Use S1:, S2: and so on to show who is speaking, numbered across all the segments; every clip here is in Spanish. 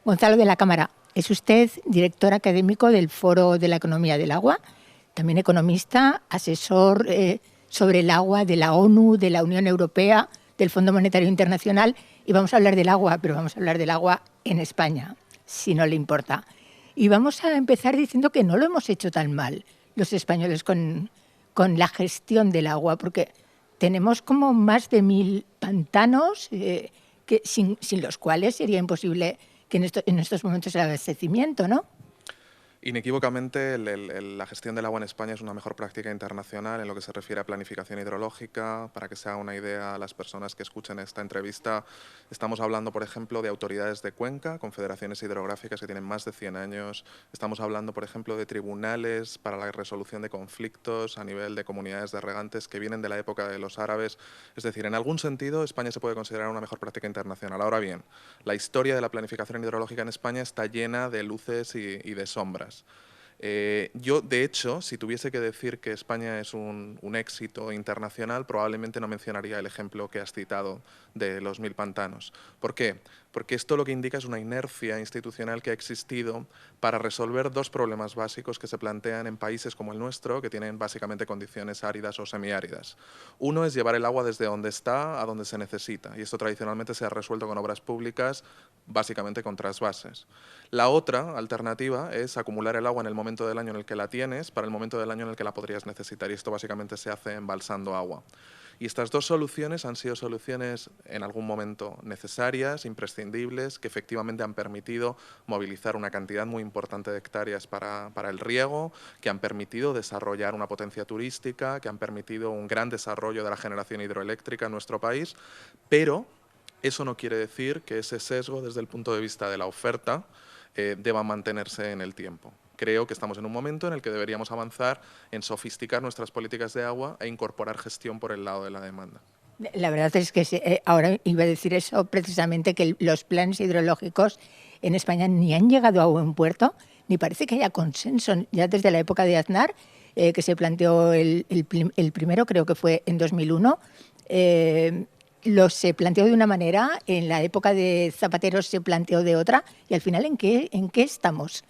S1: Gonzalo de la Cámara, es usted director académico del Foro de la Economía del Agua, también economista, asesor sobre el agua de la ONU, de la Unión Europea, del Fondo Monetario Internacional, y vamos a hablar del agua, pero vamos a hablar del agua en España, si no le importa. Y vamos a empezar diciendo que no lo hemos hecho tan mal los españoles con la gestión del agua, porque tenemos como más de 1000 pantanos que sin los cuales sería imposible que en estos momentos el abastecimiento, ¿no?
S2: Inequívocamente, la gestión del agua en España es una mejor práctica internacional en lo que se refiere a planificación hidrológica. Para que se haga una idea a las personas que escuchen esta entrevista, estamos hablando, por ejemplo, de autoridades de cuenca, confederaciones hidrográficas que tienen más de 100 años. Estamos hablando, por ejemplo, de tribunales para la resolución de conflictos a nivel de comunidades de regantes que vienen de la época de los árabes. Es decir, en algún sentido, España se puede considerar una mejor práctica internacional. Ahora bien, la historia de la planificación hidrológica en España está llena de luces y de sombras. Yo, de hecho, si tuviese que decir que España es un éxito internacional, probablemente no mencionaría el ejemplo que has citado de los 1000 pantanos. ¿Por qué? Porque esto lo que indica es una inercia institucional que ha existido para resolver dos problemas básicos que se plantean en países como el nuestro, que tienen básicamente condiciones áridas o semiáridas. Uno es llevar el agua desde donde está a donde se necesita, y esto tradicionalmente se ha resuelto con obras públicas, básicamente con trasvases. La otra alternativa es acumular el agua en el momento del año en el que la tienes para el momento del año en el que la podrías necesitar, y esto básicamente se hace embalsando agua. Y estas dos soluciones han sido soluciones en algún momento necesarias, imprescindibles, que efectivamente han permitido movilizar una cantidad muy importante de hectáreas para el riego, que han permitido desarrollar una potencia turística, que han permitido un gran desarrollo de la generación hidroeléctrica en nuestro país, pero eso no quiere decir que ese sesgo desde el punto de vista de la oferta deba mantenerse en el tiempo. Creo que estamos en un momento en el que deberíamos avanzar en sofisticar nuestras políticas de agua e incorporar gestión por el lado de la demanda.
S1: La verdad es que ahora iba a decir eso precisamente, que los planes hidrológicos en España ni han llegado a buen puerto, ni parece que haya consenso. Ya desde la época de Aznar, que se planteó el primero, creo que fue en 2001, se planteó de una manera, en la época de Zapatero se planteó de otra, y al final, ¿en qué estamos?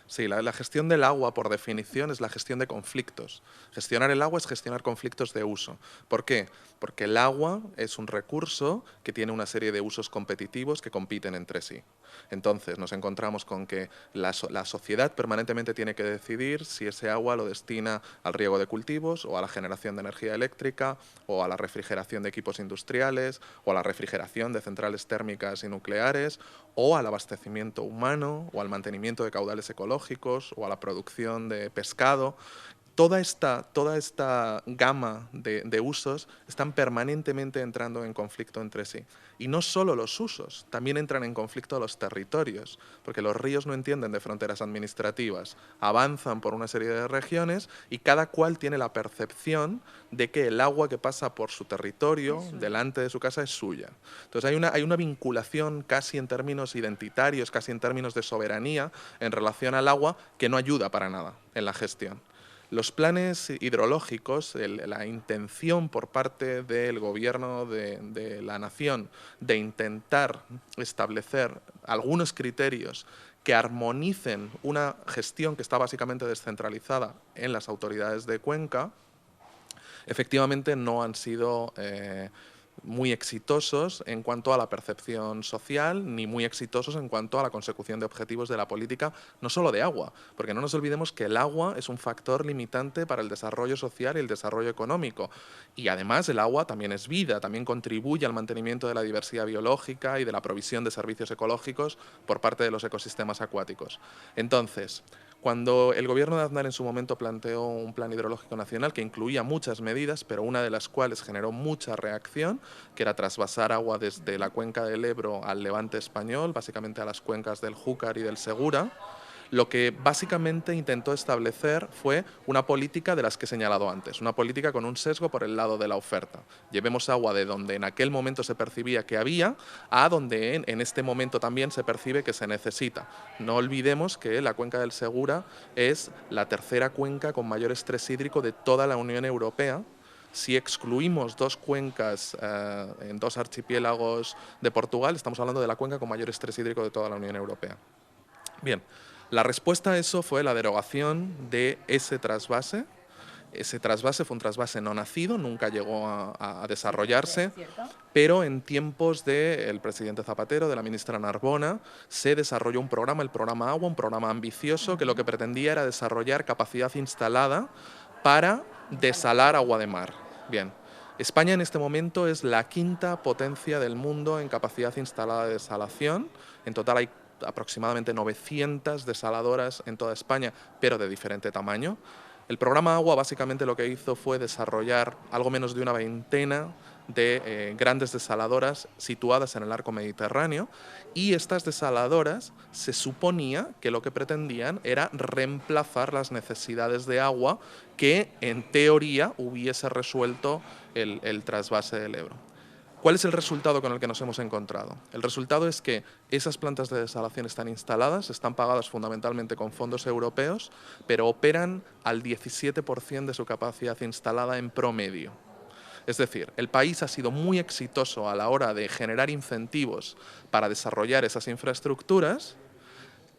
S2: Sí, la gestión del agua, por definición, es la gestión de conflictos. Gestionar el agua es gestionar conflictos de uso. ¿Por qué? Porque el agua es un recurso que tiene una serie de usos competitivos que compiten entre sí. Entonces, nos encontramos con que la sociedad permanentemente tiene que decidir si ese agua lo destina al riego de cultivos o a la generación de energía eléctrica o a la refrigeración de equipos industriales o a la refrigeración de centrales térmicas y nucleares o al abastecimiento humano o al mantenimiento de caudales ecológicos o a la producción de pescado. Toda esta gama de usos están permanentemente entrando en conflicto entre sí. Y no solo los usos, también entran en conflicto los territorios, porque los ríos no entienden de fronteras administrativas, avanzan por una serie de regiones y cada cual tiene la percepción de que el agua que pasa por su territorio, delante de su casa, es suya. Entonces hay una vinculación casi en términos identitarios, casi en términos de soberanía en relación al agua que no ayuda para nada en la gestión. Los planes hidrológicos, la intención por parte del gobierno de la nación de intentar establecer algunos criterios que armonicen una gestión que está básicamente descentralizada en las autoridades de cuenca, efectivamente no han sido muy exitosos en cuanto a la percepción social, ni muy exitosos en cuanto a la consecución de objetivos de la política, no solo de agua, porque no nos olvidemos que el agua es un factor limitante para el desarrollo social y el desarrollo económico. Y además el agua también es vida, también contribuye al mantenimiento de la diversidad biológica y de la provisión de servicios ecológicos por parte de los ecosistemas acuáticos. Entonces, cuando el gobierno de Aznar en su momento planteó un plan hidrológico nacional que incluía muchas medidas, pero una de las cuales generó mucha reacción, que era trasvasar agua desde la cuenca del Ebro al levante español, básicamente a las cuencas del Júcar y del Segura, lo que básicamente intentó establecer fue una política de las que he señalado antes, una política con un sesgo por el lado de la oferta. Llevemos agua de donde en aquel momento se percibía que había a donde en este momento también se percibe que se necesita. No olvidemos que la cuenca del Segura es la tercera cuenca con mayor estrés hídrico de toda la Unión Europea, Si excluimos dos cuencas en dos archipiélagos de Portugal, estamos hablando de la cuenca con mayor estrés hídrico de toda la Unión Europea. Bien, la respuesta a eso fue la derogación de ese trasvase. Ese trasvase fue un trasvase no nacido, nunca llegó a desarrollarse, pero en tiempos del presidente Zapatero, de la ministra Narbona, se desarrolló un programa, el programa Agua, un programa ambicioso que lo que pretendía era desarrollar capacidad instalada para desalar agua de mar. Bien, España en este momento es la quinta potencia del mundo en capacidad instalada de desalación. En total hay aproximadamente 900 desaladoras en toda España, pero de diferente tamaño. El programa Agua básicamente lo que hizo fue desarrollar algo menos de una veintena de grandes desaladoras situadas en el arco mediterráneo, y estas desaladoras se suponía que lo que pretendían era reemplazar las necesidades de agua que en teoría hubiese resuelto el trasvase del Ebro. ¿Cuál es el resultado con el que nos hemos encontrado? El resultado es que esas plantas de desalación están instaladas, están pagadas fundamentalmente con fondos europeos, pero operan al 17% de su capacidad instalada en promedio. Es decir, el país ha sido muy exitoso a la hora de generar incentivos para desarrollar esas infraestructuras.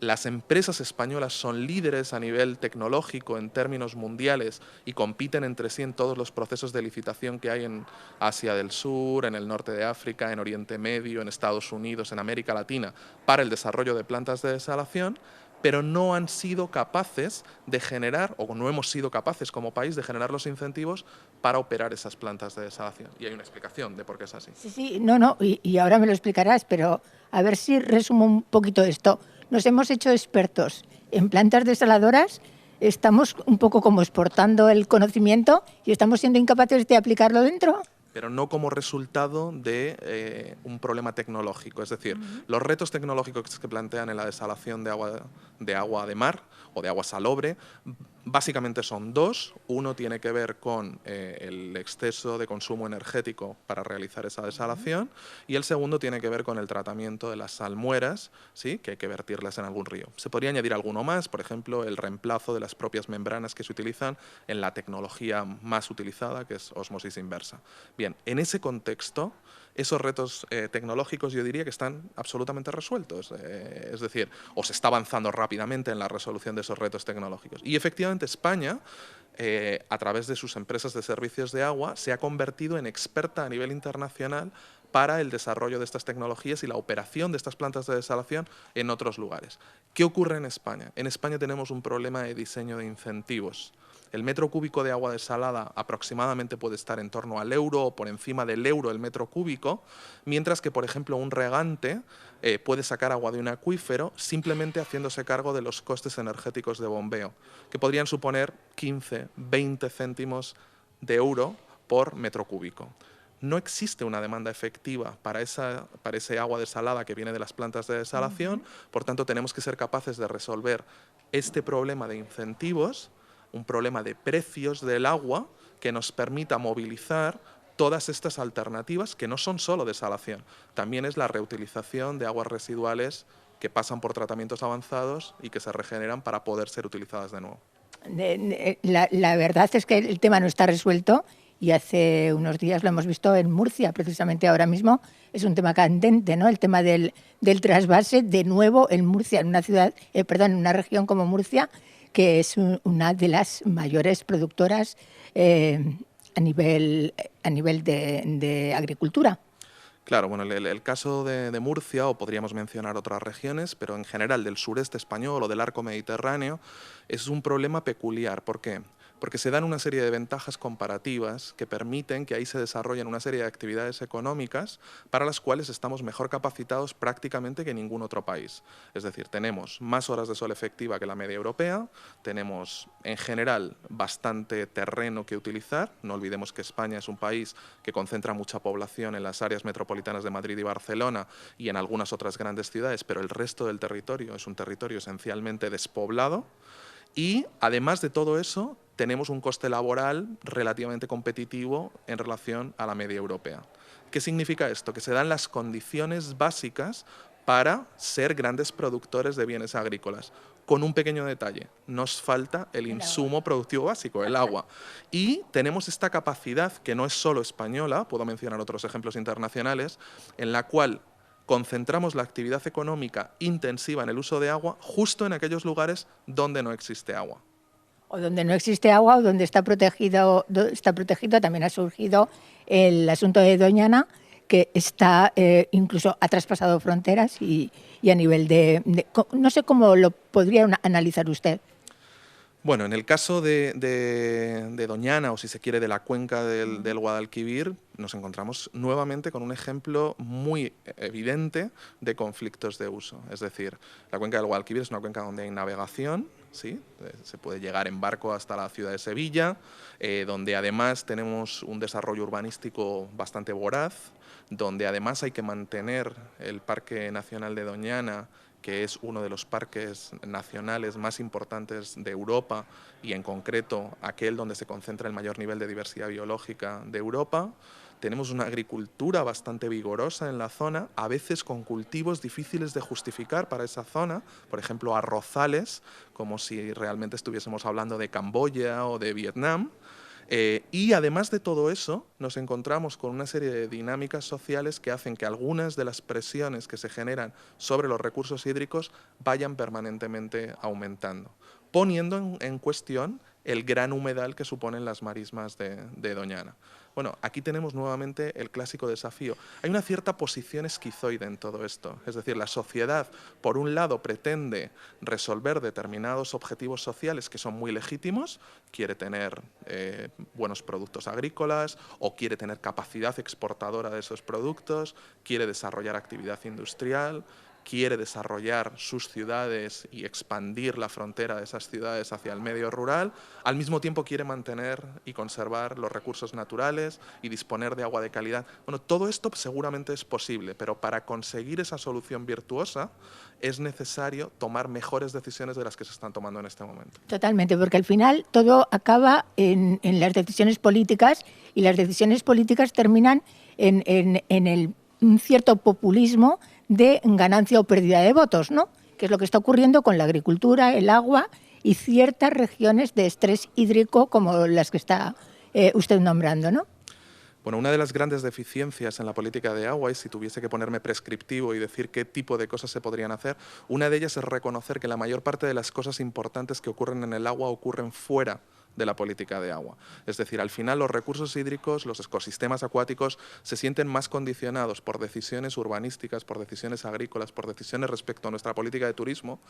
S2: Las empresas españolas son líderes a nivel tecnológico en términos mundiales y compiten entre sí en todos los procesos de licitación que hay en Asia del Sur, en el norte de África, en Oriente Medio, en Estados Unidos, en América Latina, para el desarrollo de plantas de desalación, pero no han sido capaces de generar, o no hemos sido capaces como país de generar los incentivos para operar esas plantas de desalación. Y hay una explicación de por qué es así.
S1: Sí, no, y ahora me lo explicarás, pero a ver si resumo un poquito esto. Nos hemos hecho expertos en plantas desaladoras, estamos un poco como exportando el conocimiento y estamos siendo incapaces de aplicarlo dentro.
S2: Pero no como resultado de un problema tecnológico. Es decir, los retos tecnológicos que plantean en la desalación de agua de mar o de agua salobre básicamente son dos. Uno tiene que ver con el exceso de consumo energético para realizar esa desalación, y el segundo tiene que ver con el tratamiento de las salmueras, ¿sí?, que hay que vertirlas en algún río. Se podría añadir alguno más, por ejemplo, el reemplazo de las propias membranas que se utilizan en la tecnología más utilizada, que es ósmosis inversa. Bien, en ese contexto, esos retos tecnológicos yo diría que están absolutamente resueltos. Es decir, o se está avanzando rápidamente en la resolución de esos retos tecnológicos. Y efectivamente España, a través de sus empresas de servicios de agua, se ha convertido en experta a nivel internacional para el desarrollo de estas tecnologías y la operación de estas plantas de desalación en otros lugares. ¿Qué ocurre en España? En España tenemos un problema de diseño de incentivos. El metro cúbico de agua desalada aproximadamente puede estar en torno al euro o por encima del euro el metro cúbico, mientras que, por ejemplo, un regante puede sacar agua de un acuífero simplemente haciéndose cargo de los costes energéticos de bombeo, que podrían suponer 15, 20 céntimos de euro por metro cúbico. No existe una demanda efectiva para ese agua desalada que viene de las plantas de desalación, por tanto tenemos que ser capaces de resolver este problema de incentivos, un problema de precios del agua que nos permita movilizar todas estas alternativas que no son solo desalación, también es la reutilización de aguas residuales que pasan por tratamientos avanzados y que se regeneran para poder ser utilizadas de nuevo.
S1: La verdad es que el tema no está resuelto y hace unos días lo hemos visto en Murcia, precisamente ahora mismo es un tema candente, ¿no? El tema del trasvase, de nuevo en Murcia, en una ciudad, en una región como Murcia, que es una de las mayores productoras a nivel de agricultura.
S2: Claro, bueno, el caso de Murcia, o podríamos mencionar otras regiones, pero en general del sureste español o del arco mediterráneo, es un problema peculiar. ¿Por qué? Porque se dan una serie de ventajas comparativas que permiten que ahí se desarrollen una serie de actividades económicas para las cuales estamos mejor capacitados prácticamente que ningún otro país. Es decir, tenemos más horas de sol efectiva que la media europea, tenemos en general bastante terreno que utilizar. No olvidemos que España es un país que concentra mucha población en las áreas metropolitanas de Madrid y Barcelona y en algunas otras grandes ciudades, pero el resto del territorio es un territorio esencialmente despoblado. Y además de todo eso, tenemos un coste laboral relativamente competitivo en relación a la media europea. ¿Qué significa esto? Que se dan las condiciones básicas para ser grandes productores de bienes agrícolas. con un pequeño detalle: nos falta el insumo productivo básico, el agua. Y tenemos esta capacidad, que no es solo española, puedo mencionar otros ejemplos internacionales, en la cual concentramos la actividad económica intensiva en el uso de agua justo en aquellos lugares donde no existe agua.
S1: O donde no existe agua o donde está protegido, también ha surgido el asunto de Doñana, que está incluso ha traspasado fronteras y a nivel no sé cómo lo podría analizar usted.
S2: Bueno, en el caso de Doñana, o si se quiere de la cuenca del Guadalquivir, nos encontramos nuevamente con un ejemplo muy evidente de conflictos de uso. Es decir, la cuenca del Guadalquivir es una cuenca donde hay navegación, ¿sí? Se puede llegar en barco hasta la ciudad de Sevilla, donde además tenemos un desarrollo urbanístico bastante voraz, donde además hay que mantener el Parque Nacional de Doñana, que es uno de los parques nacionales más importantes de Europa y en concreto aquel donde se concentra el mayor nivel de diversidad biológica de Europa. Tenemos una agricultura bastante vigorosa en la zona, a veces con cultivos difíciles de justificar para esa zona, por ejemplo arrozales, como si realmente estuviésemos hablando de Camboya o de Vietnam. Y además de todo eso, nos encontramos con una serie de dinámicas sociales que hacen que algunas de las presiones que se generan sobre los recursos hídricos vayan permanentemente aumentando, poniendo en cuestión el gran humedal que suponen las marismas de Doñana. Bueno, aquí tenemos nuevamente el clásico desafío. Hay una cierta posición esquizoide en todo esto. Es decir, la sociedad, por un lado, pretende resolver determinados objetivos sociales que son muy legítimos, quiere tener buenos productos agrícolas o quiere tener capacidad exportadora de esos productos, quiere desarrollar actividad industrial, quiere desarrollar sus ciudades y expandir la frontera de esas ciudades hacia el medio rural, al mismo tiempo quiere mantener y conservar los recursos naturales y disponer de agua de calidad. Bueno, todo esto seguramente es posible, pero para conseguir esa solución virtuosa es necesario tomar mejores decisiones de las que se están tomando en este momento.
S1: Totalmente, porque al final todo acaba en las decisiones políticas y las decisiones políticas terminan en un cierto populismo de ganancia o pérdida de votos, ¿no? Que es lo que está ocurriendo con la agricultura, el agua y ciertas regiones de estrés hídrico como las que está usted nombrando, ¿no?
S2: Bueno, una de las grandes deficiencias en la política de agua, y si tuviese que ponerme prescriptivo y decir qué tipo de cosas se podrían hacer, una de ellas es reconocer que la mayor parte de las cosas importantes que ocurren en el agua ocurren fuera de la política de agua. Es decir, al final los recursos hídricos, los ecosistemas acuáticos se sienten más condicionados por decisiones urbanísticas, por decisiones agrícolas, por decisiones respecto a nuestra política de turismo,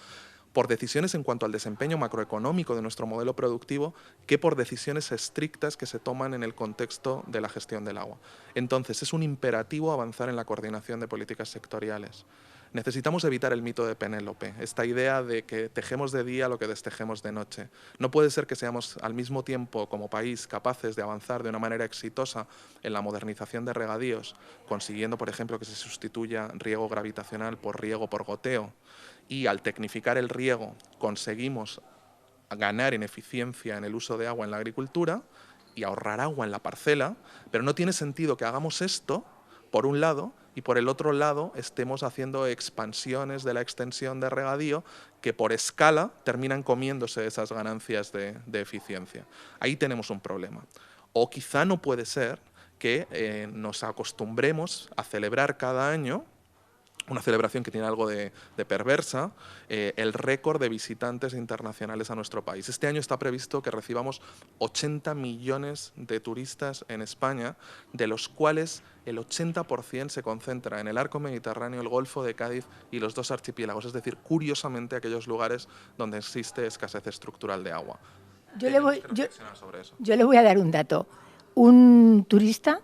S2: por decisiones en cuanto al desempeño macroeconómico de nuestro modelo productivo, que por decisiones estrictas que se toman en el contexto de la gestión del agua. Entonces, es un imperativo avanzar en la coordinación de políticas sectoriales. Necesitamos evitar el mito de Penélope, esta idea de que tejemos de día lo que destejemos de noche. No puede ser que seamos al mismo tiempo como país capaces de avanzar de una manera exitosa en la modernización de regadíos, consiguiendo, por ejemplo, que se sustituya riego gravitacional por riego por goteo, y al tecnificar el riego conseguimos ganar en eficiencia en el uso de agua en la agricultura y ahorrar agua en la parcela, pero no tiene sentido que hagamos esto, por un lado, y por el otro lado estemos haciendo expansiones de la extensión de regadío que por escala terminan comiéndose esas ganancias de eficiencia. Ahí tenemos un problema. O quizá no puede ser que nos acostumbremos a celebrar cada año, una celebración que tiene algo de perversa, el récord de visitantes internacionales a nuestro país. Este año está previsto que recibamos 80 millones de turistas en España, de los cuales el 80% se concentra en el arco mediterráneo, el Golfo de Cádiz y los dos archipiélagos, es decir, curiosamente aquellos lugares donde existe escasez estructural de agua.
S1: Yo le voy a dar un dato. Un turista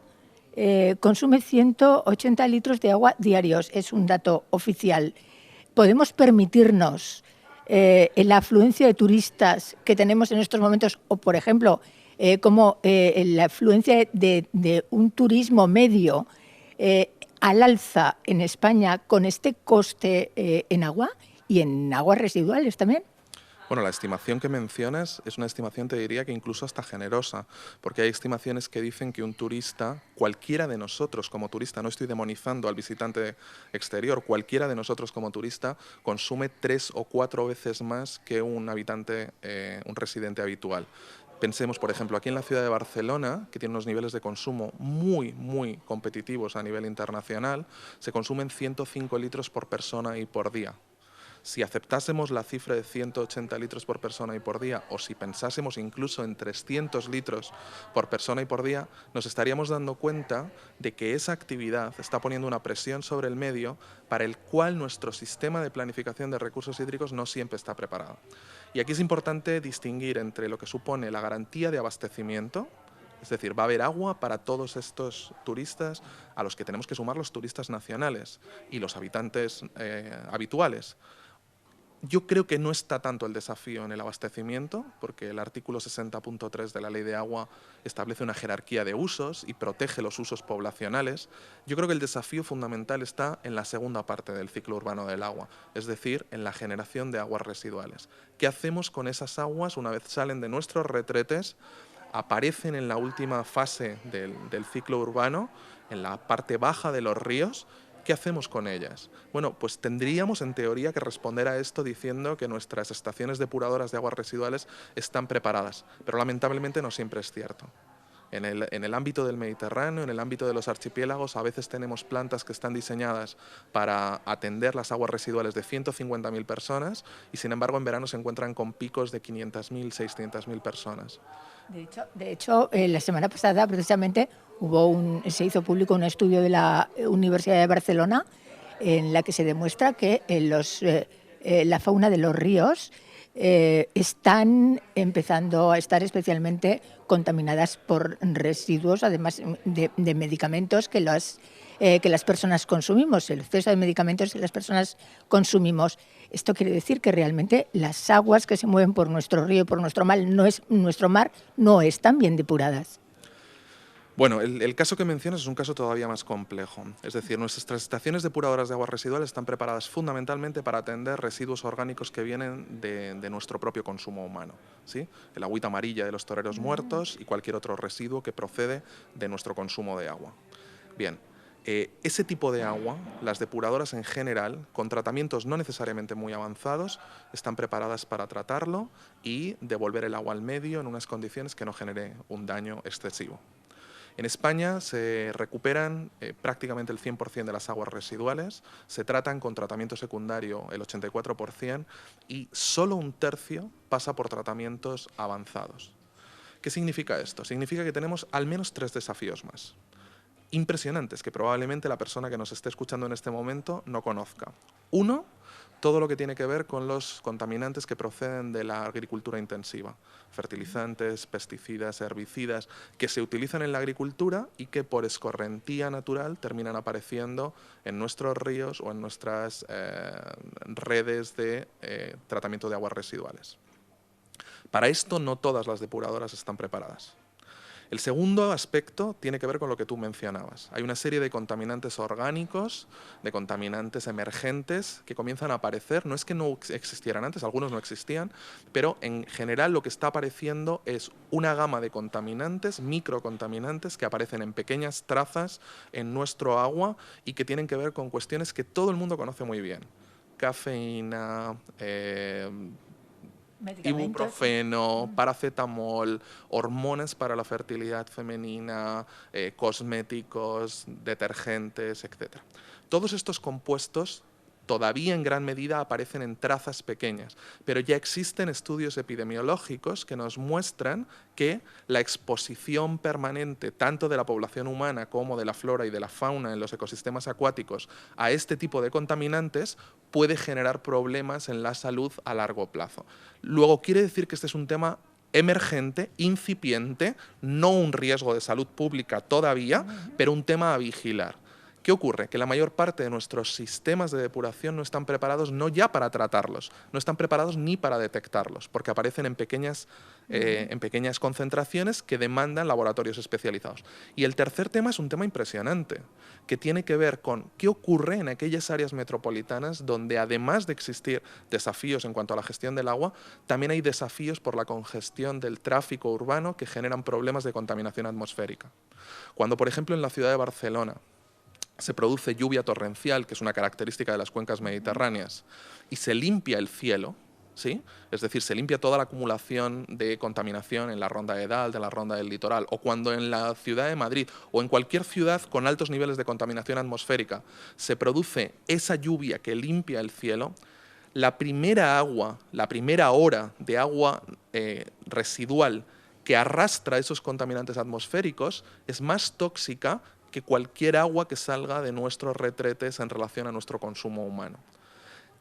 S1: consume 180 litros de agua diarios, es un dato oficial. ¿Podemos permitirnos la afluencia de turistas que tenemos en estos momentos, o por ejemplo, como la afluencia de un turismo medio al alza en España con este coste en agua y en aguas residuales también?
S2: Bueno, la estimación que mencionas es una estimación, te diría, que incluso hasta generosa, porque hay estimaciones que dicen que un turista, cualquiera de nosotros como turista, no estoy demonizando al visitante exterior, cualquiera de nosotros como turista consume 3 o 4 veces más que un habitante, un residente habitual. Pensemos, por ejemplo, aquí en la ciudad de Barcelona, que tiene unos niveles de consumo muy competitivos a nivel internacional, se consumen 105 litros por persona y por día. Si aceptásemos la cifra de 180 litros por persona y por día, o si pensásemos incluso en 300 litros por persona y por día, nos estaríamos dando cuenta de que esa actividad está poniendo una presión sobre el medio para el cual nuestro sistema de planificación de recursos hídricos no siempre está preparado. Y aquí es importante distinguir entre lo que supone la garantía de abastecimiento, es decir, va a haber agua para todos estos turistas, a los que tenemos que sumar los turistas nacionales y los habitantes habituales. Yo creo que no está tanto el desafío en el abastecimiento, porque el artículo 60.3 de la Ley de Agua establece una jerarquía de usos y protege los usos poblacionales. Yo creo que el desafío fundamental está en la segunda parte del ciclo urbano del agua, es decir, en la generación de aguas residuales. ¿Qué hacemos con esas aguas una vez salen de nuestros retretes, aparecen en la última fase del ciclo urbano, en la parte baja de los ríos? ¿Qué hacemos con ellas? Bueno, pues tendríamos en teoría que responder a esto diciendo que nuestras estaciones depuradoras de aguas residuales están preparadas, pero lamentablemente no siempre es cierto. En el ámbito del Mediterráneo, en el ámbito de los archipiélagos, a veces tenemos plantas que están diseñadas para atender las aguas residuales de 150.000 personas y, sin embargo, en verano se encuentran con picos de 500.000, 600.000 personas.
S1: De hecho, la semana pasada precisamente se hizo público un estudio de la Universidad de Barcelona en la que se demuestra que la fauna de los ríos están empezando a estar especialmente contaminadas por residuos, además de medicamentos que las personas consumimos, el exceso de medicamentos que las personas consumimos. Esto quiere decir que realmente las aguas que se mueven por nuestro río, por nuestro mar, no están bien depuradas.
S2: Bueno, el caso que mencionas es un caso todavía más complejo. Es decir, nuestras estaciones depuradoras de aguas residuales están preparadas fundamentalmente para atender residuos orgánicos que vienen de nuestro propio consumo humano, ¿sí? El agüita amarilla de los toreros muertos y cualquier otro residuo que procede de nuestro consumo de agua. Bien, ese tipo de agua, las depuradoras en general, con tratamientos no necesariamente muy avanzados, están preparadas para tratarlo y devolver el agua al medio en unas condiciones que no genere un daño excesivo. En España se recuperan prácticamente el 100% de las aguas residuales, se tratan con tratamiento secundario el 84% y solo un tercio pasa por tratamientos avanzados. ¿Qué significa esto? Significa que tenemos al menos 3 desafíos más impresionantes que probablemente la persona que nos esté escuchando en este momento no conozca. Uno, todo lo que tiene que ver con los contaminantes que proceden de la agricultura intensiva, fertilizantes, pesticidas, herbicidas, que se utilizan en la agricultura y que por escorrentía natural terminan apareciendo en nuestros ríos o en nuestras redes de tratamiento de aguas residuales. Para esto no todas las depuradoras están preparadas. El segundo aspecto tiene que ver con lo que tú mencionabas. Hay una serie de contaminantes orgánicos, de contaminantes emergentes que comienzan a aparecer. No es que no existieran antes, algunos no existían, pero en general lo que está apareciendo es una gama de contaminantes, microcontaminantes, que aparecen en pequeñas trazas en nuestro agua y que tienen que ver con cuestiones que todo el mundo conoce muy bien. Cafeína, ibuprofeno, paracetamol, hormonas para la fertilidad femenina, cosméticos, detergentes, etc. Todos estos compuestos todavía en gran medida aparecen en trazas pequeñas, pero ya existen estudios epidemiológicos que nos muestran que la exposición permanente tanto de la población humana como de la flora y de la fauna en los ecosistemas acuáticos a este tipo de contaminantes puede generar problemas en la salud a largo plazo. Luego, quiere decir que este es un tema emergente, incipiente, no un riesgo de salud pública todavía, pero un tema a vigilar. ¿Qué ocurre? Que la mayor parte de nuestros sistemas de depuración no están preparados no ya para tratarlos, no están preparados ni para detectarlos, porque aparecen en pequeñas concentraciones que demandan laboratorios especializados. Y el tercer tema es un tema impresionante, que tiene que ver con qué ocurre en aquellas áreas metropolitanas donde, además de existir desafíos en cuanto a la gestión del agua, también hay desafíos por la congestión del tráfico urbano que generan problemas de contaminación atmosférica. Cuando, por ejemplo, en la ciudad de Barcelona se produce lluvia torrencial, que es una característica de las cuencas mediterráneas, y se limpia el cielo, ¿sí? Es decir, se limpia toda la acumulación de contaminación en la ronda de Dalt, en la ronda del litoral, o cuando en la ciudad de Madrid o en cualquier ciudad con altos niveles de contaminación atmosférica se produce esa lluvia que limpia el cielo, la primera hora de agua residual que arrastra esos contaminantes atmosféricos es más tóxica que cualquier agua que salga de nuestros retretes en relación a nuestro consumo humano.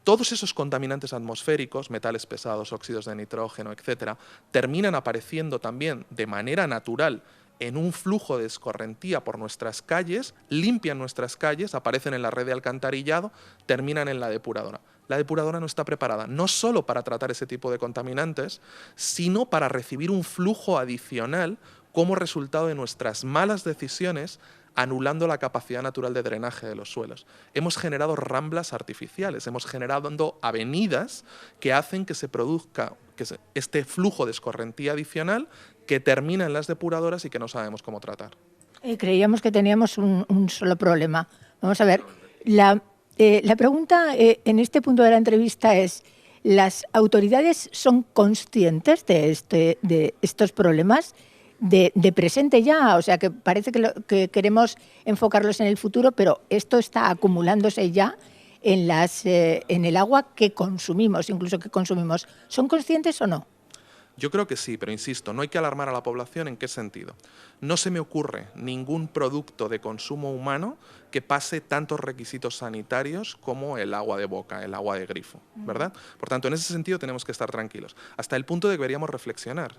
S2: Todos esos contaminantes atmosféricos, metales pesados, óxidos de nitrógeno, etcétera, terminan apareciendo también de manera natural en un flujo de escorrentía por nuestras calles, limpian nuestras calles, aparecen en la red de alcantarillado, terminan en la depuradora. La depuradora no está preparada no solo para tratar ese tipo de contaminantes, sino para recibir un flujo adicional como resultado de nuestras malas decisiones, anulando la capacidad natural de drenaje de los suelos. Hemos generado ramblas artificiales, hemos generado avenidas que hacen que se produzca este flujo de escorrentía adicional que termina en las depuradoras y que no sabemos cómo tratar.
S1: Creíamos que teníamos un solo problema. Vamos a ver, la pregunta en este punto de la entrevista es: ¿las autoridades son conscientes de estos problemas de presente ya? O sea, que parece que queremos enfocarlos en el futuro, pero esto está acumulándose ya en el agua que consumimos, incluso que consumimos. ¿Son conscientes o no?
S2: Yo creo que sí, pero insisto, no hay que alarmar a la población. ¿En qué sentido? No se me ocurre ningún producto de consumo humano que pase tantos requisitos sanitarios como el agua de boca, el agua de grifo, ¿verdad? Por tanto, en ese sentido tenemos que estar tranquilos, hasta el punto de que deberíamos reflexionar.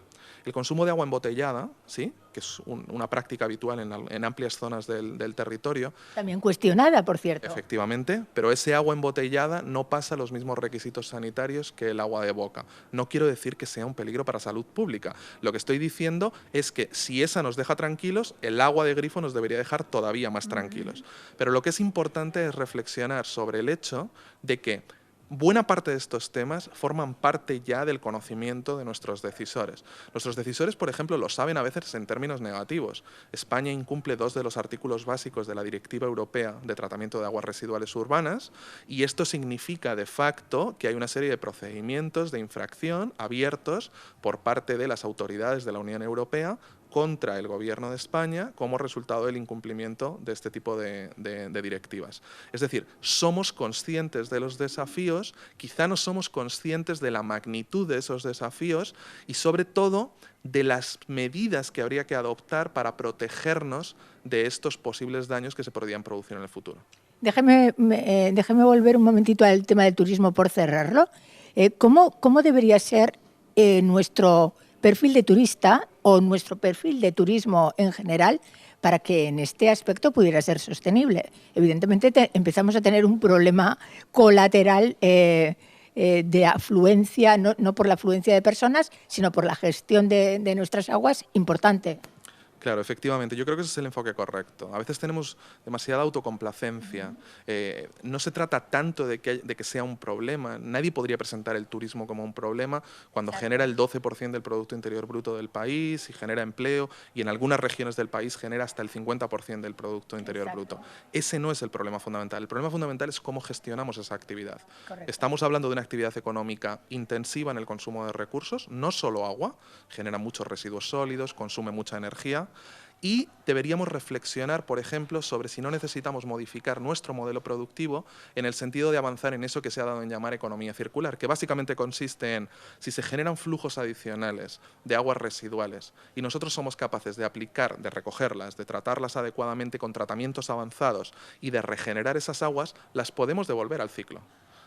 S2: El consumo de agua embotellada, ¿sí?, que es una práctica habitual en amplias zonas del territorio.
S1: También cuestionada, por cierto.
S2: Efectivamente, pero ese agua embotellada no pasa los mismos requisitos sanitarios que el agua de boca. No quiero decir que sea un peligro para salud pública. Lo que estoy diciendo es que si esa nos deja tranquilos, el agua de grifo nos debería dejar todavía más tranquilos. Pero lo que es importante es reflexionar sobre el hecho de que buena parte de estos temas forman parte ya del conocimiento de nuestros decisores. Nuestros decisores, por ejemplo, lo saben a veces en términos negativos. España incumple 2 de los artículos básicos de la Directiva Europea de Tratamiento de Aguas Residuales Urbanas, y esto significa de facto que hay una serie de procedimientos de infracción abiertos por parte de las autoridades de la Unión Europea contra el Gobierno de España como resultado del incumplimiento de este tipo de directivas. Es decir, somos conscientes de los desafíos, quizá no somos conscientes de la magnitud de esos desafíos y, sobre todo, de las medidas que habría que adoptar para protegernos de estos posibles daños que se podrían producir en el futuro.
S1: Déjeme volver un momentito al tema del turismo por cerrarlo. ¿Cómo debería ser nuestro perfil de turista o nuestro perfil de turismo en general para que en este aspecto pudiera ser sostenible? Evidentemente empezamos a tener un problema colateral de afluencia, no por la afluencia de personas, sino por la gestión de nuestras aguas importante.
S2: Claro, efectivamente, yo creo que ese es el enfoque correcto. A veces tenemos demasiada autocomplacencia. No se trata tanto de que sea un problema. Nadie podría presentar el turismo como un problema cuando genera el 12% del Producto Interior Bruto del país y genera empleo, y en algunas regiones del país genera hasta el 50% del Producto Interior Bruto. Ese no es el problema fundamental. El problema fundamental es cómo gestionamos esa actividad. Correcto. Estamos hablando de una actividad económica intensiva en el consumo de recursos, no solo agua, genera muchos residuos sólidos, consume mucha energía. Y deberíamos reflexionar, por ejemplo, sobre si no necesitamos modificar nuestro modelo productivo en el sentido de avanzar en eso que se ha dado en llamar economía circular, que básicamente consiste en, si se generan flujos adicionales de aguas residuales y nosotros somos capaces de aplicar, de recogerlas, de tratarlas adecuadamente con tratamientos avanzados y de regenerar esas aguas, las podemos devolver al ciclo.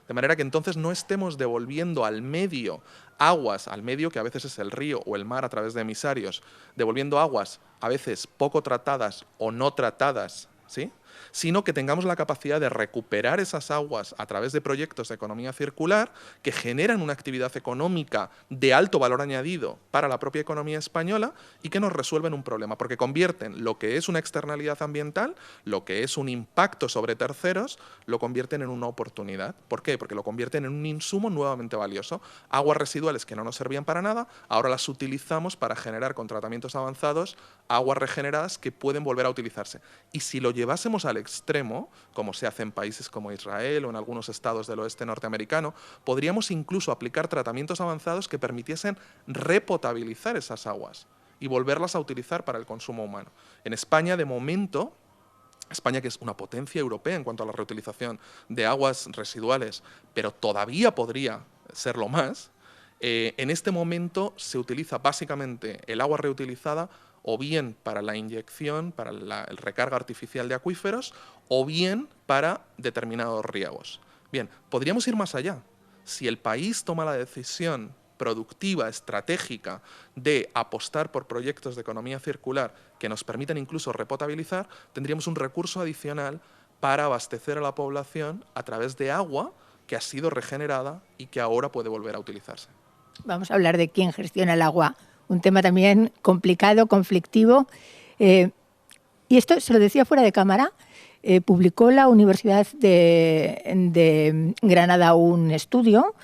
S2: De manera que entonces no estemos devolviendo al medio aguas, al medio que a veces es el río o el mar a través de emisarios, devolviendo aguas a veces poco tratadas o no tratadas, ¿sí?, sino que tengamos la capacidad de recuperar esas aguas a través de proyectos de economía circular que generan una actividad económica de alto valor añadido para la propia economía española y que nos resuelven un problema, porque convierten lo que es una externalidad ambiental, lo que es un impacto sobre terceros, lo convierten en una oportunidad. ¿Por qué? Porque lo convierten en un insumo nuevamente valioso. Aguas residuales que no nos servían para nada, ahora las utilizamos para generar con tratamientos avanzados aguas regeneradas que pueden volver a utilizarse. Y si lo llevásemos al extremo, como se hace en países como Israel o en algunos estados del oeste norteamericano, podríamos incluso aplicar tratamientos avanzados que permitiesen repotabilizar esas aguas y volverlas a utilizar para el consumo humano. En España, de momento, España, que es una potencia europea en cuanto a la reutilización de aguas residuales, pero todavía podría serlo más, en este momento se utiliza básicamente el agua reutilizada o bien para la inyección, para el recarga artificial de acuíferos, o bien para determinados riegos. Bien, podríamos ir más allá. Si el país toma la decisión productiva, estratégica, de apostar por proyectos de economía circular que nos permitan incluso repotabilizar, tendríamos un recurso adicional para abastecer a la población a través de agua que ha sido regenerada y que ahora puede volver a utilizarse.
S1: Vamos a hablar de quién gestiona el agua, un tema también complicado, conflictivo. Y esto se lo decía fuera de cámara. Publicó la Universidad de Granada un estudio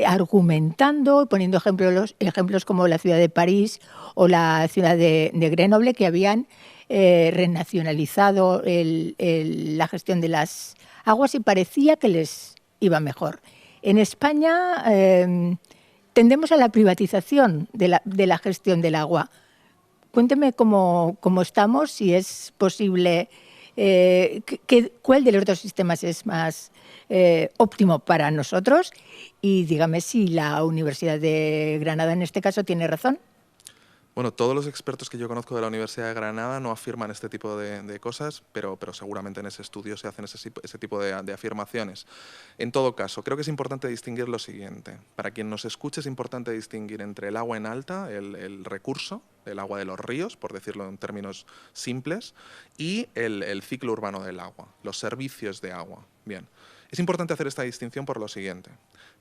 S1: argumentando, poniendo ejemplos como la ciudad de París o la ciudad de Grenoble, que habían renacionalizado la gestión de las aguas y parecía que les iba mejor. En España tendemos a la privatización de la gestión del agua. Cuénteme cómo estamos, si es posible, cuál de los dos sistemas es más óptimo para nosotros y dígame si la Universidad de Granada en este caso tiene razón.
S2: Bueno, todos los expertos que yo conozco de la Universidad de Granada no afirman este tipo de cosas, pero seguramente en ese estudio se hacen ese tipo de afirmaciones. En todo caso, creo que es importante distinguir lo siguiente. Para quien nos escuche es importante distinguir entre el agua en alta, el recurso, el agua de los ríos, por decirlo en términos simples, y el ciclo urbano del agua, los servicios de agua. Bien. Es importante hacer esta distinción por lo siguiente.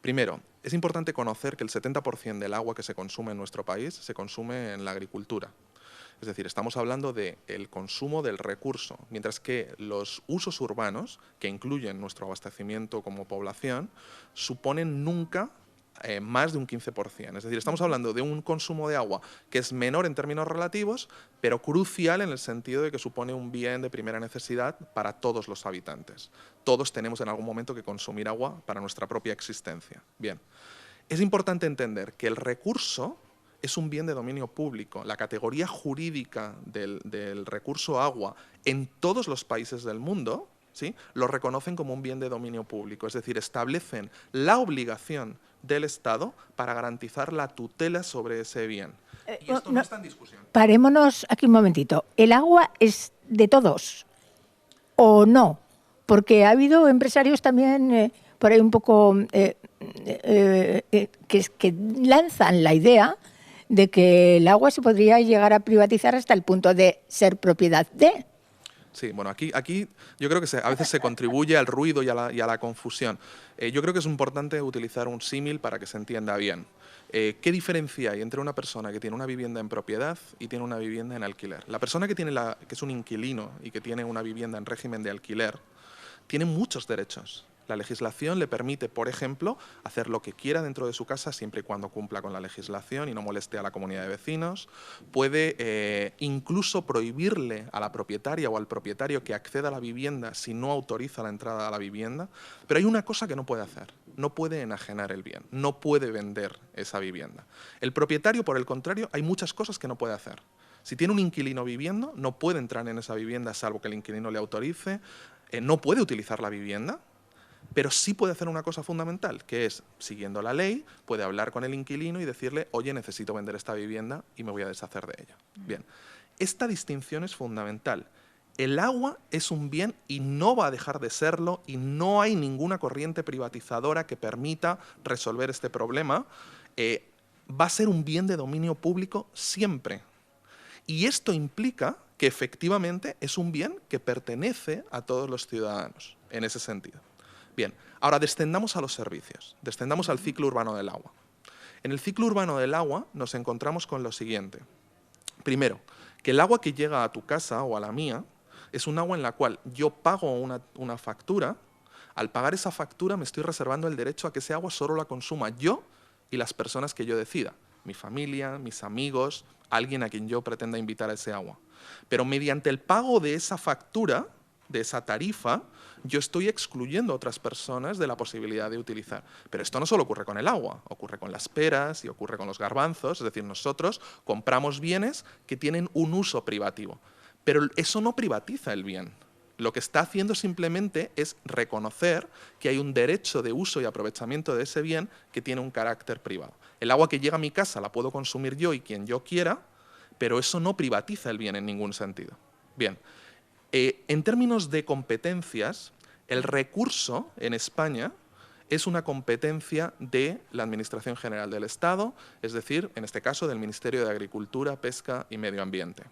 S2: Primero, es importante conocer que el 70% del agua que se consume en nuestro país se consume en la agricultura. Es decir, estamos hablando del consumo del recurso, mientras que los usos urbanos, que incluyen nuestro abastecimiento como población, suponen nunca más de un 15%. Es decir, estamos hablando de un consumo de agua que es menor en términos relativos, pero crucial en el sentido de que supone un bien de primera necesidad para todos los habitantes. Todos tenemos en algún momento que consumir agua para nuestra propia existencia. Bien, es importante entender que el recurso es un bien de dominio público. La categoría jurídica del recurso agua en todos los países del mundo, ¿sí?, lo reconocen como un bien de dominio público, es decir, establecen la obligación del Estado para garantizar la tutela sobre ese bien. Y esto no está en discusión.
S1: Parémonos aquí un momentito. ¿El agua es de todos o no? Porque ha habido empresarios también por ahí un poco que lanzan la idea de que el agua se podría llegar a privatizar hasta el punto de ser propiedad de...
S2: Sí, bueno, aquí yo creo que a veces se contribuye al ruido y a la confusión. Yo creo que es importante utilizar un símil para que se entienda bien. ¿Qué diferencia hay entre una persona que tiene una vivienda en propiedad y tiene una vivienda en alquiler? La persona que es un inquilino y que tiene una vivienda en régimen de alquiler tiene muchos derechos. La legislación le permite, por ejemplo, hacer lo que quiera dentro de su casa siempre y cuando cumpla con la legislación y no moleste a la comunidad de vecinos. Puede incluso prohibirle a la propietaria o al propietario que acceda a la vivienda si no autoriza la entrada a la vivienda. Pero hay una cosa que no puede hacer. No puede enajenar el bien, no puede vender esa vivienda. El propietario, por el contrario, hay muchas cosas que no puede hacer. Si tiene un inquilino viviendo, no puede entrar en esa vivienda salvo que el inquilino le autorice, no puede utilizar la vivienda, pero sí puede hacer una cosa fundamental, que es, siguiendo la ley, puede hablar con el inquilino y decirle, oye, necesito vender esta vivienda y me voy a deshacer de ella. Bien, esta distinción es fundamental. El agua es un bien y no va a dejar de serlo y no hay ninguna corriente privatizadora que permita resolver este problema. Va a ser un bien de dominio público siempre. Y esto implica que efectivamente es un bien que pertenece a todos los ciudadanos, en ese sentido. Bien, ahora descendamos a los servicios, descendamos al ciclo urbano del agua. En el ciclo urbano del agua nos encontramos con lo siguiente. Primero, que el agua que llega a tu casa o a la mía es un agua en la cual yo pago una factura. Al pagar esa factura me estoy reservando el derecho a que ese agua solo la consuma yo y las personas que yo decida, mi familia, mis amigos, alguien a quien yo pretenda invitar a ese agua. Pero mediante el pago de esa factura, de esa tarifa, yo estoy excluyendo a otras personas de la posibilidad de utilizar. Pero esto no solo ocurre con el agua, ocurre con las peras y ocurre con los garbanzos, es decir, nosotros compramos bienes que tienen un uso privativo. Pero eso no privatiza el bien. Lo que está haciendo simplemente es reconocer que hay un derecho de uso y aprovechamiento de ese bien que tiene un carácter privado. El agua que llega a mi casa la puedo consumir yo y quien yo quiera, pero eso no privatiza el bien en ningún sentido. Bien, en términos de competencias, el recurso en España es una competencia de la Administración General del Estado, es decir, en este caso del Ministerio de Agricultura, Pesca y Medio Ambiente.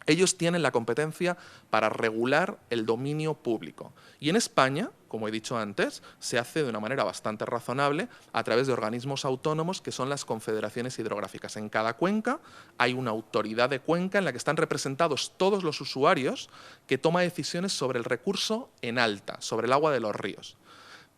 S2: Ellos tienen la competencia para regular el dominio público. Y en España, como he dicho antes, se hace de una manera bastante razonable a través de organismos autónomos que son las confederaciones hidrográficas. En cada cuenca hay una autoridad de cuenca en la que están representados todos los usuarios que toma decisiones sobre el recurso en alta, sobre el agua de los ríos.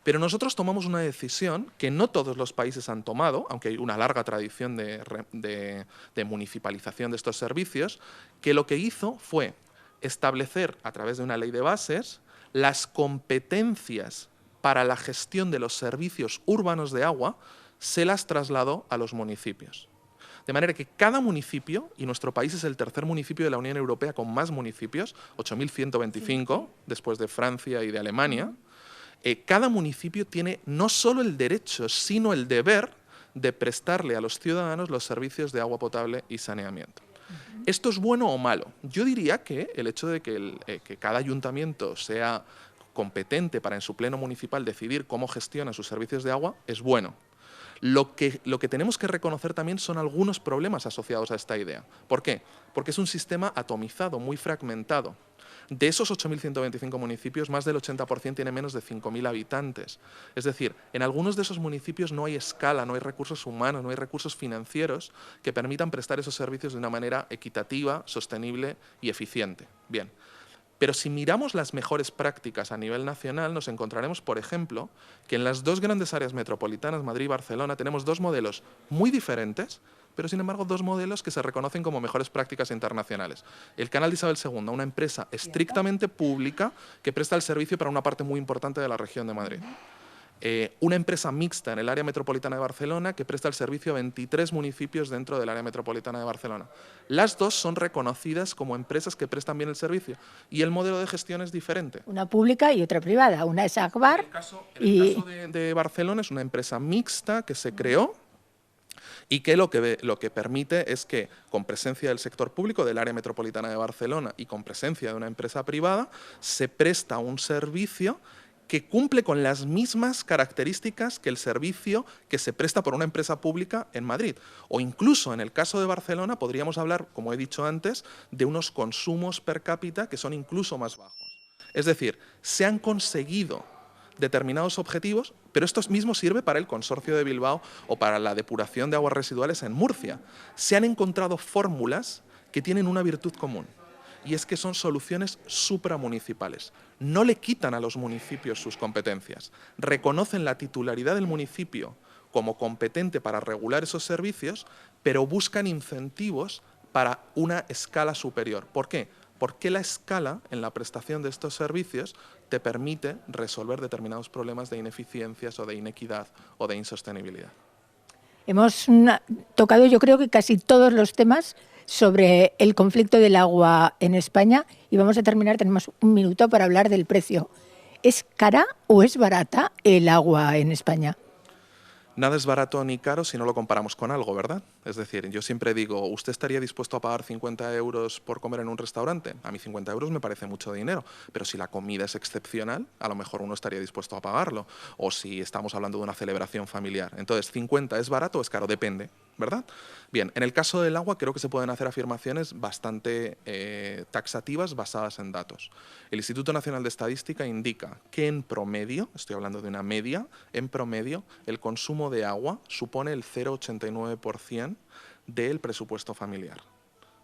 S2: Pero nosotros tomamos una decisión que no todos los países han tomado, aunque hay una larga tradición de municipalización de estos servicios, que lo que hizo fue establecer, a través de una ley de bases, las competencias para la gestión de los servicios urbanos de agua, se las trasladó a los municipios. De manera que cada municipio, y nuestro país es el tercer municipio de la Unión Europea con más municipios, 8.125, después de Francia y de Alemania, cada municipio tiene no solo el derecho, sino el deber de prestarle a los ciudadanos los servicios de agua potable y saneamiento. ¿Esto es bueno o malo? Yo diría que el hecho de que cada ayuntamiento sea competente para en su pleno municipal decidir cómo gestiona sus servicios de agua es bueno. Lo que tenemos que reconocer también son algunos problemas asociados a esta idea. ¿Por qué? Porque es un sistema atomizado, muy fragmentado. De esos 8.125 municipios, más del 80% tiene menos de 5.000 habitantes. Es decir, en algunos de esos municipios no hay escala, no hay recursos humanos, no hay recursos financieros que permitan prestar esos servicios de una manera equitativa, sostenible y eficiente. Bien. Pero si miramos las mejores prácticas a nivel nacional, nos encontraremos, por ejemplo, que en las dos grandes áreas metropolitanas, Madrid y Barcelona, tenemos dos modelos muy diferentes, pero sin embargo dos modelos que se reconocen como mejores prácticas internacionales. El Canal de Isabel II, una empresa estrictamente pública que presta el servicio para una parte muy importante de la región de Madrid. Una empresa mixta en el área metropolitana de Barcelona que presta el servicio a 23 municipios dentro del área metropolitana de Barcelona. Las dos son reconocidas como empresas que prestan bien el servicio y el modelo de gestión es diferente.
S1: Una pública y otra privada. Una es Agbar.
S2: En el caso de Barcelona es una empresa mixta que se creó y que lo que permite es que, con presencia del sector público del área metropolitana de Barcelona y con presencia de una empresa privada, se presta un servicio que cumple con las mismas características que el servicio que se presta por una empresa pública en Madrid. O incluso, en el caso de Barcelona, podríamos hablar, como he dicho antes, de unos consumos per cápita que son incluso más bajos. Es decir, se han conseguido determinados objetivos, pero esto mismo sirve para el Consorcio de Bilbao o para la depuración de aguas residuales en Murcia. Se han encontrado fórmulas que tienen una virtud común, y es que son soluciones supramunicipales. No le quitan a los municipios sus competencias, reconocen la titularidad del municipio como competente para regular esos servicios, pero buscan incentivos para una escala superior. ¿Por qué? Porque la escala en la prestación de estos servicios te permite resolver determinados problemas de ineficiencias o de inequidad o de insostenibilidad.
S1: Hemos tocado, yo creo que casi todos los temas sobre el conflicto del agua en España y vamos a terminar, tenemos un minuto para hablar del precio. ¿Es cara o es barata el agua en España?
S2: Nada es barato ni caro si no lo comparamos con algo, ¿verdad? Es decir, yo siempre digo, ¿usted estaría dispuesto a pagar 50 euros por comer en un restaurante? A mí 50 euros me parece mucho dinero, pero si la comida es excepcional, a lo mejor uno estaría dispuesto a pagarlo. O si estamos hablando de una celebración familiar. Entonces, ¿50 es barato o es caro? Depende, ¿verdad? Bien, en el caso del agua creo que se pueden hacer afirmaciones bastante taxativas basadas en datos. El Instituto Nacional de Estadística indica que en promedio, estoy hablando de una media, en promedio el consumo de agua supone el 0,89% del presupuesto familiar.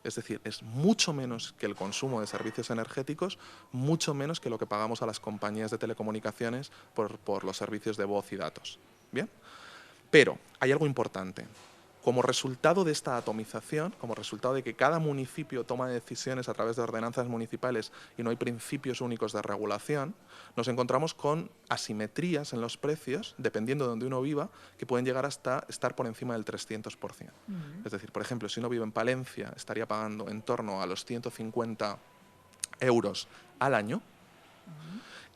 S2: Es decir, es mucho menos que el consumo de servicios energéticos, mucho menos que lo que pagamos a las compañías de telecomunicaciones por los servicios de voz y datos. ¿Bien? Pero hay algo importante. Como resultado de esta atomización, como resultado de que cada municipio toma decisiones a través de ordenanzas municipales y no hay principios únicos de regulación, nos encontramos con asimetrías en los precios, dependiendo de donde uno viva, que pueden llegar hasta estar por encima del 300%. Es decir, por ejemplo, si uno vive en Palencia, estaría pagando en torno a los 150 euros al año,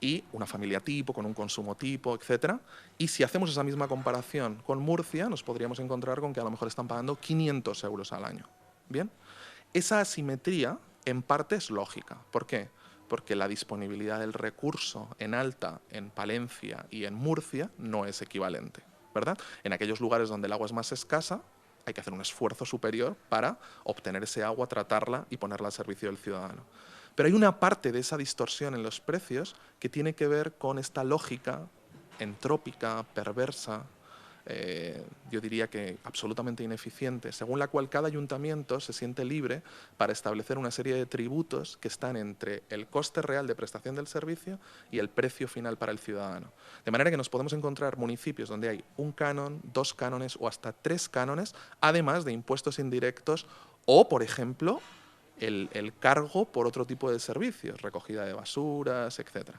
S2: y una familia tipo, con un consumo tipo, etcétera. Y si hacemos esa misma comparación con Murcia, nos podríamos encontrar con que a lo mejor están pagando 500 euros al año. ¿Bien? Esa asimetría, en parte, es lógica. ¿Por qué? Porque la disponibilidad del recurso en alta, en Palencia y en Murcia, no es equivalente, ¿verdad? En aquellos lugares donde el agua es más escasa, hay que hacer un esfuerzo superior para obtener ese agua, tratarla y ponerla al servicio del ciudadano. Pero hay una parte de esa distorsión en los precios que tiene que ver con esta lógica entrópica, perversa, yo diría que absolutamente ineficiente, según la cual cada ayuntamiento se siente libre para establecer una serie de tributos que están entre el coste real de prestación del servicio y el precio final para el ciudadano. De manera que nos podemos encontrar municipios donde hay un canon, 2 cánones o hasta 3 cánones, además de impuestos indirectos o, por ejemplo, el cargo por otro tipo de servicios, recogida de basuras, etc.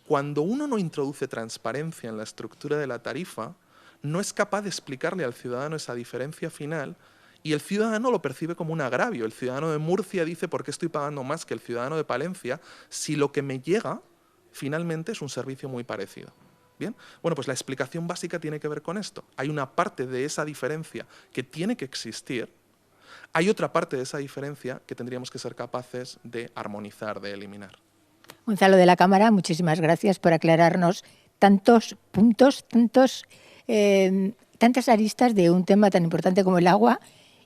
S2: Cuando uno no introduce transparencia en la estructura de la tarifa, no es capaz de explicarle al ciudadano esa diferencia final y el ciudadano lo percibe como un agravio. El ciudadano de Murcia dice, ¿por qué estoy pagando más que el ciudadano de Palencia si lo que me llega finalmente es un servicio muy parecido? ¿Bien? Bueno, pues la explicación básica tiene que ver con esto. Hay una parte de esa diferencia que tiene que existir. Hay otra parte de esa diferencia que tendríamos que ser capaces de armonizar, de eliminar.
S1: Gonzalo de la Cámara, muchísimas gracias por aclararnos tantos puntos, tantas aristas de un tema tan importante como el agua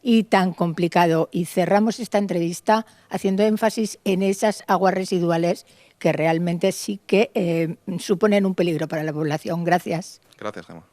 S1: y tan complicado. Y cerramos esta entrevista haciendo énfasis en esas aguas residuales que realmente sí que suponen un peligro para la población. Gracias.
S2: Gracias, Gemma.